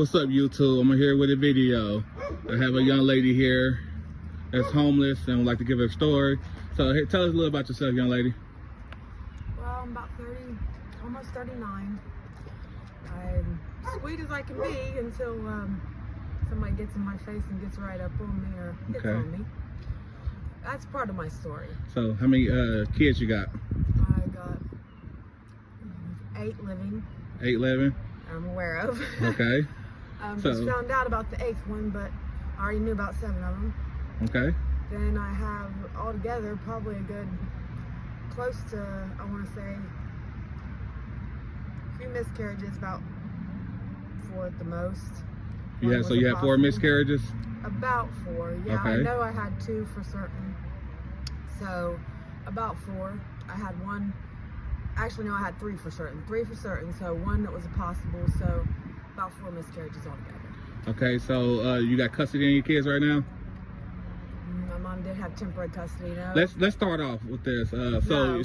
What's up, YouTube? I'm here with a video. I have a young lady here that's homeless and would like to give her a story. So hey, tell us a little about yourself, young lady. Well, I'm about 30, almost 39. I'm sweet as I can be until somebody gets in my face and gets right up on me or hits on me. That's part of my story. So how many kids you got? I got 8 living. 8 living? I'm aware of. Okay. Just found out about the 8th one, but I already knew about 7 of them. Okay. Then I have altogether probably a good, close to, I want to say, a few miscarriages, about 4 at the most. Yeah, so you had 4 miscarriages? About 4, yeah. Okay. I know I had 2 for certain. So, about 4. I had 1, actually no, I had 3 for certain. 3 for certain, so 1 that was impossible, so about 4 miscarriages altogether. Okay, so you got custody of your kids right now? My mom did have temporary custody, no. Let's start off with this.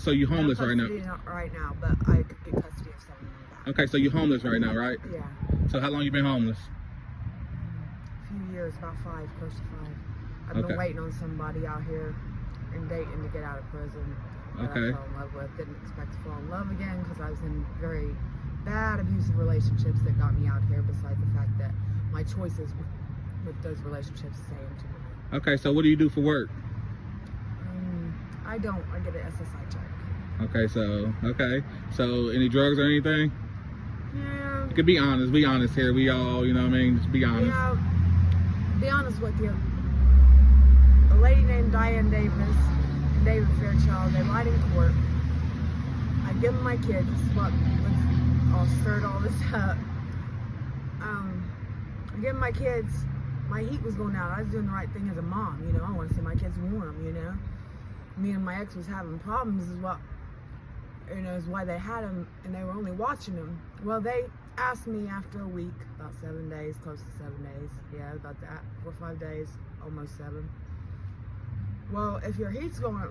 So you're homeless right now? Not right now, but I could get custody of 7 of them back. Okay, so you're homeless right now, right? Yeah. So how long you been homeless? A few years, about 5, close to 5. I've been waiting on somebody out here in Dayton to get out of prison that I fell in love with. Didn't expect to fall in love again because I was in very bad abusive relationships that got me out here, besides the fact that my choices with those relationships same to me. Okay, so what do you do for work? I don't. I get an SSI check. Okay, so any drugs or anything? Yeah. You can be honest. Be honest here. We all, you know what I mean? Just be honest. Yeah. Be honest with you. A lady named Diane Davis and David Fairchild, they lied in court. I give them my kids. This is what all stirred all this up. I give them my kids. My heat was going out. I was doing the right thing as a mom, you know. I want to see my kids warm, you know. Me and my ex was having problems is what, you know, is why they had them and they were only watching them. Well, they asked me after a week, about 7 days, close to 7 days. Yeah, about that, 4 or 5 days, almost 7. Well, if your heat's going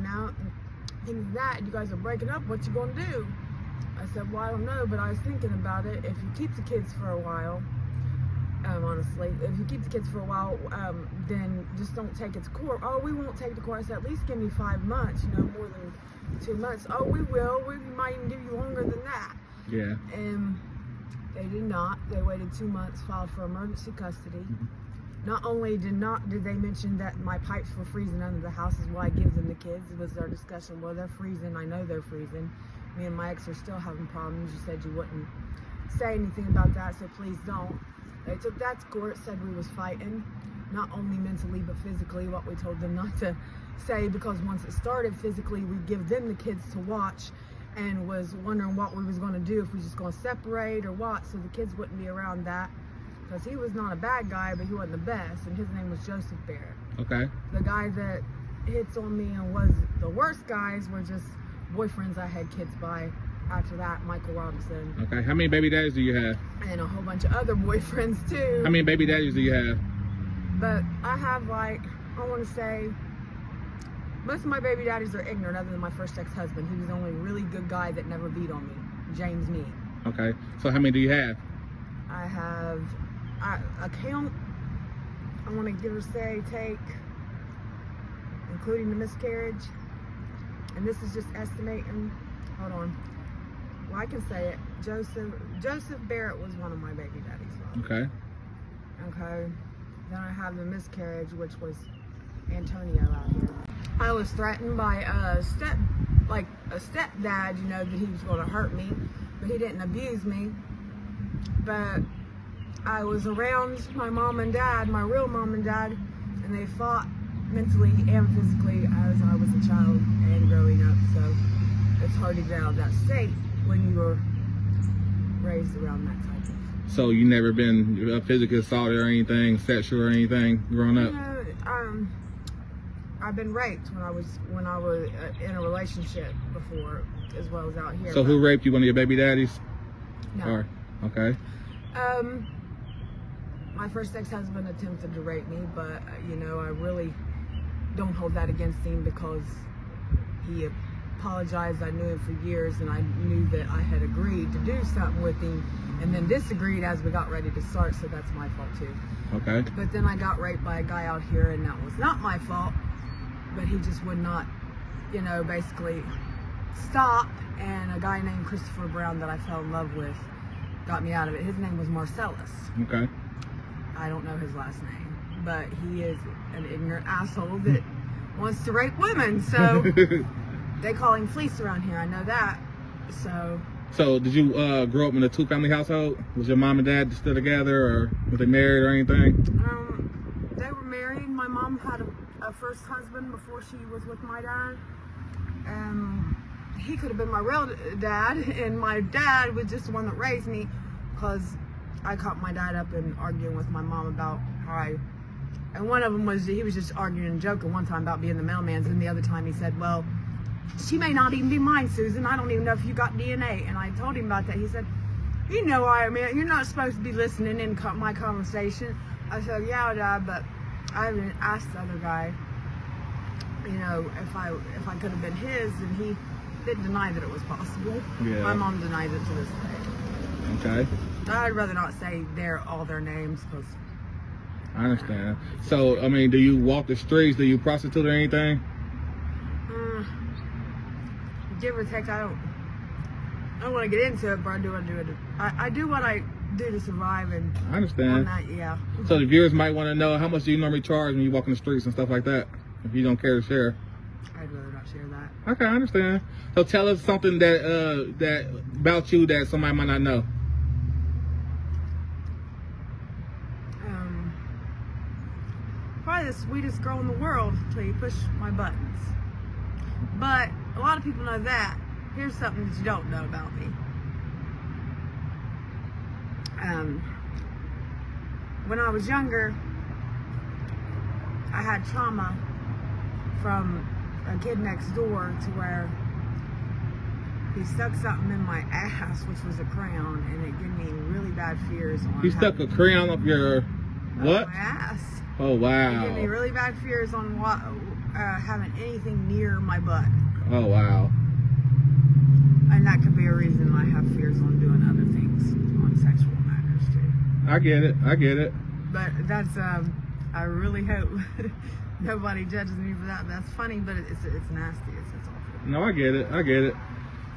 out and things like that, you guys are breaking up, what you gonna do? I said, well, I don't know, but I was thinking about it. If you keep the kids for a while, honestly, if you keep the kids for a while, then just don't take it to court. Oh, we won't take it to court. I said, at least give me 5 months, you know, more than 2 months. Oh, we will. We might even give you longer than that. Yeah. And they did not. They waited 2 months, filed for emergency custody. Not only did they mention that my pipes were freezing under the house is why I give them the kids. It was our discussion. Well, they're freezing. I know they're freezing. Me and my ex are still having problems. You said you wouldn't say anything about that, so please don't. They took that to court, said we was fighting, not only mentally but physically, what we told them not to say, because once it started physically, we'd give them the kids to watch, and was wondering what we was going to do, if we was just going to separate or what, so the kids wouldn't be around that, because he was not a bad guy, but he wasn't the best, and his name was Joseph Barrett. Okay. The guy that hits on me and was the worst guys were just boyfriends I had kids by. After that, Michael Robinson. Okay, how many baby daddies do you have? And a whole bunch of other boyfriends too. How many baby daddies do you have? But I have, like, I want to say, most of my baby daddies are ignorant, other than my first ex-husband. He was the only really good guy that never beat on me, James Mead. Okay, so how many do you have? I have, I count, I want to give or say, take, including the miscarriage, and this is just estimating, hold on. Well, I can say it. Joseph Barrett was one of my baby daddies. Okay. Okay. Then I have the miscarriage, which was Antonio out here. I was threatened by a stepdad, you know, that he was going to hurt me, but he didn't abuse me. But I was around my mom and dad, my real mom and dad, and they fought mentally and physically as I was a child and growing up. So it's hard to get out of that state when you were raised around that type of. So you never been physically assaulted or anything, sexual or anything growing up? No, I've been raped when I was in a relationship before, as well as out here. So who raped you? One of your baby daddies? No. Or, okay. My first ex-husband attempted to rape me, but you know, I really don't hold that against him because he apologized. I knew him for years, and I knew that I had agreed to do something with him and then disagreed as we got ready to start, so that's my fault too. Okay. But then I got raped by a guy out here, and that was not my fault, but he just would not, you know, basically stop, and a guy named Christopher Brown that I fell in love with got me out of it. His name was Marcellus. Okay. I don't know his last name, but he is an ignorant asshole that wants to rape women, so they call him Fleece around here, I know that. So did you grow up in a two-family household? Was your mom and dad still together, or were they married or anything? They were married. My mom had a first husband before she was with my dad. He could have been my real dad, and my dad was just the one that raised me, because I caught my dad up in arguing with my mom about and one of them was, he was just arguing and joking one time about being the mailman's, and the other time he said, well, she may not even be mine, Susan. I don't even know if you got DNA. And I told him about that. He said, you know, you're not supposed to be listening in my conversation. I said, yeah, Dad, but I haven't asked the other guy, you know, if I could have been his, and he didn't deny that it was possible. Yeah. My mom denies it to this day. Okay. I'd rather not say all their names, because I understand. So, I mean, do you walk the streets? Do you prostitute or anything? Give or take, I don't want to get into it, but I do what I do to survive, and I understand. that, yeah. So the viewers might want to know, how much do you normally charge when you walk in the streets and stuff like that, if you don't care to share? I'd rather not share that. Okay, I understand. So tell us something that about you that somebody might not know. Probably the sweetest girl in the world until you push my buttons. But a lot of people know that. Here's something that you don't know about me. When I was younger, I had trauma from a kid next door, to where he stuck something in my ass, which was a crayon, and it gave me really bad fears. He stuck a crayon up your what? My ass. Oh, wow. It gave me really bad fears on having anything near my butt. Oh, wow. And that could be a reason I have fears on doing other things, on sexual matters too. I get it. But that's, I really hope nobody judges me for that. That's funny, but it's nasty. It's awful. No, I get it.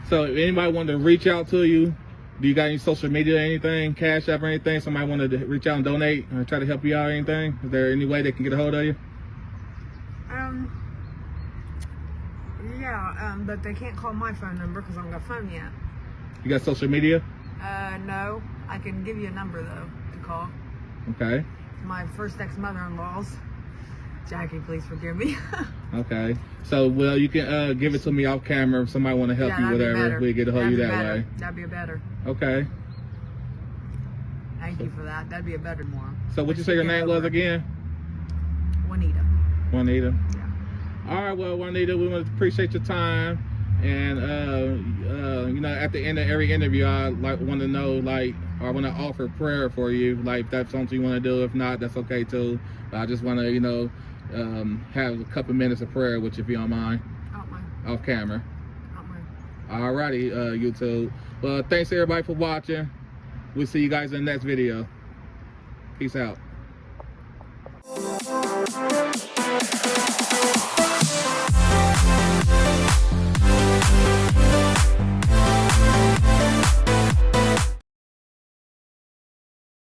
So if anybody wanted to reach out to you, do you got any social media or anything, Cash App or anything? Somebody wanted to reach out and donate or try to help you out or anything? Is there any way they can get a hold of you? Yeah, but they can't call my phone number because I don't got a phone yet. You got social media? No. I can give you a number, though, to call. Okay. My first ex-mother-in-law's. Jackie, please forgive me. Okay. So, well, you can give it to me off camera if somebody want to help you, whatever. We get a hold of you that way. That'd be a better. Okay. Thank you for that. That'd be a better one. So, what you say your name was again? Juanita. Juanita. Yeah. All right, well, Juanita, we want to appreciate your time, and you know, at the end of every interview, I want to know, I want to offer prayer for you, if that's something you want to do. If not, that's okay too. But I just want to, you know, have a couple minutes of prayer with you, if you don't mind. Off camera. All righty, YouTube. Well, thanks everybody for watching. We'll see you guys in the next video. Peace out.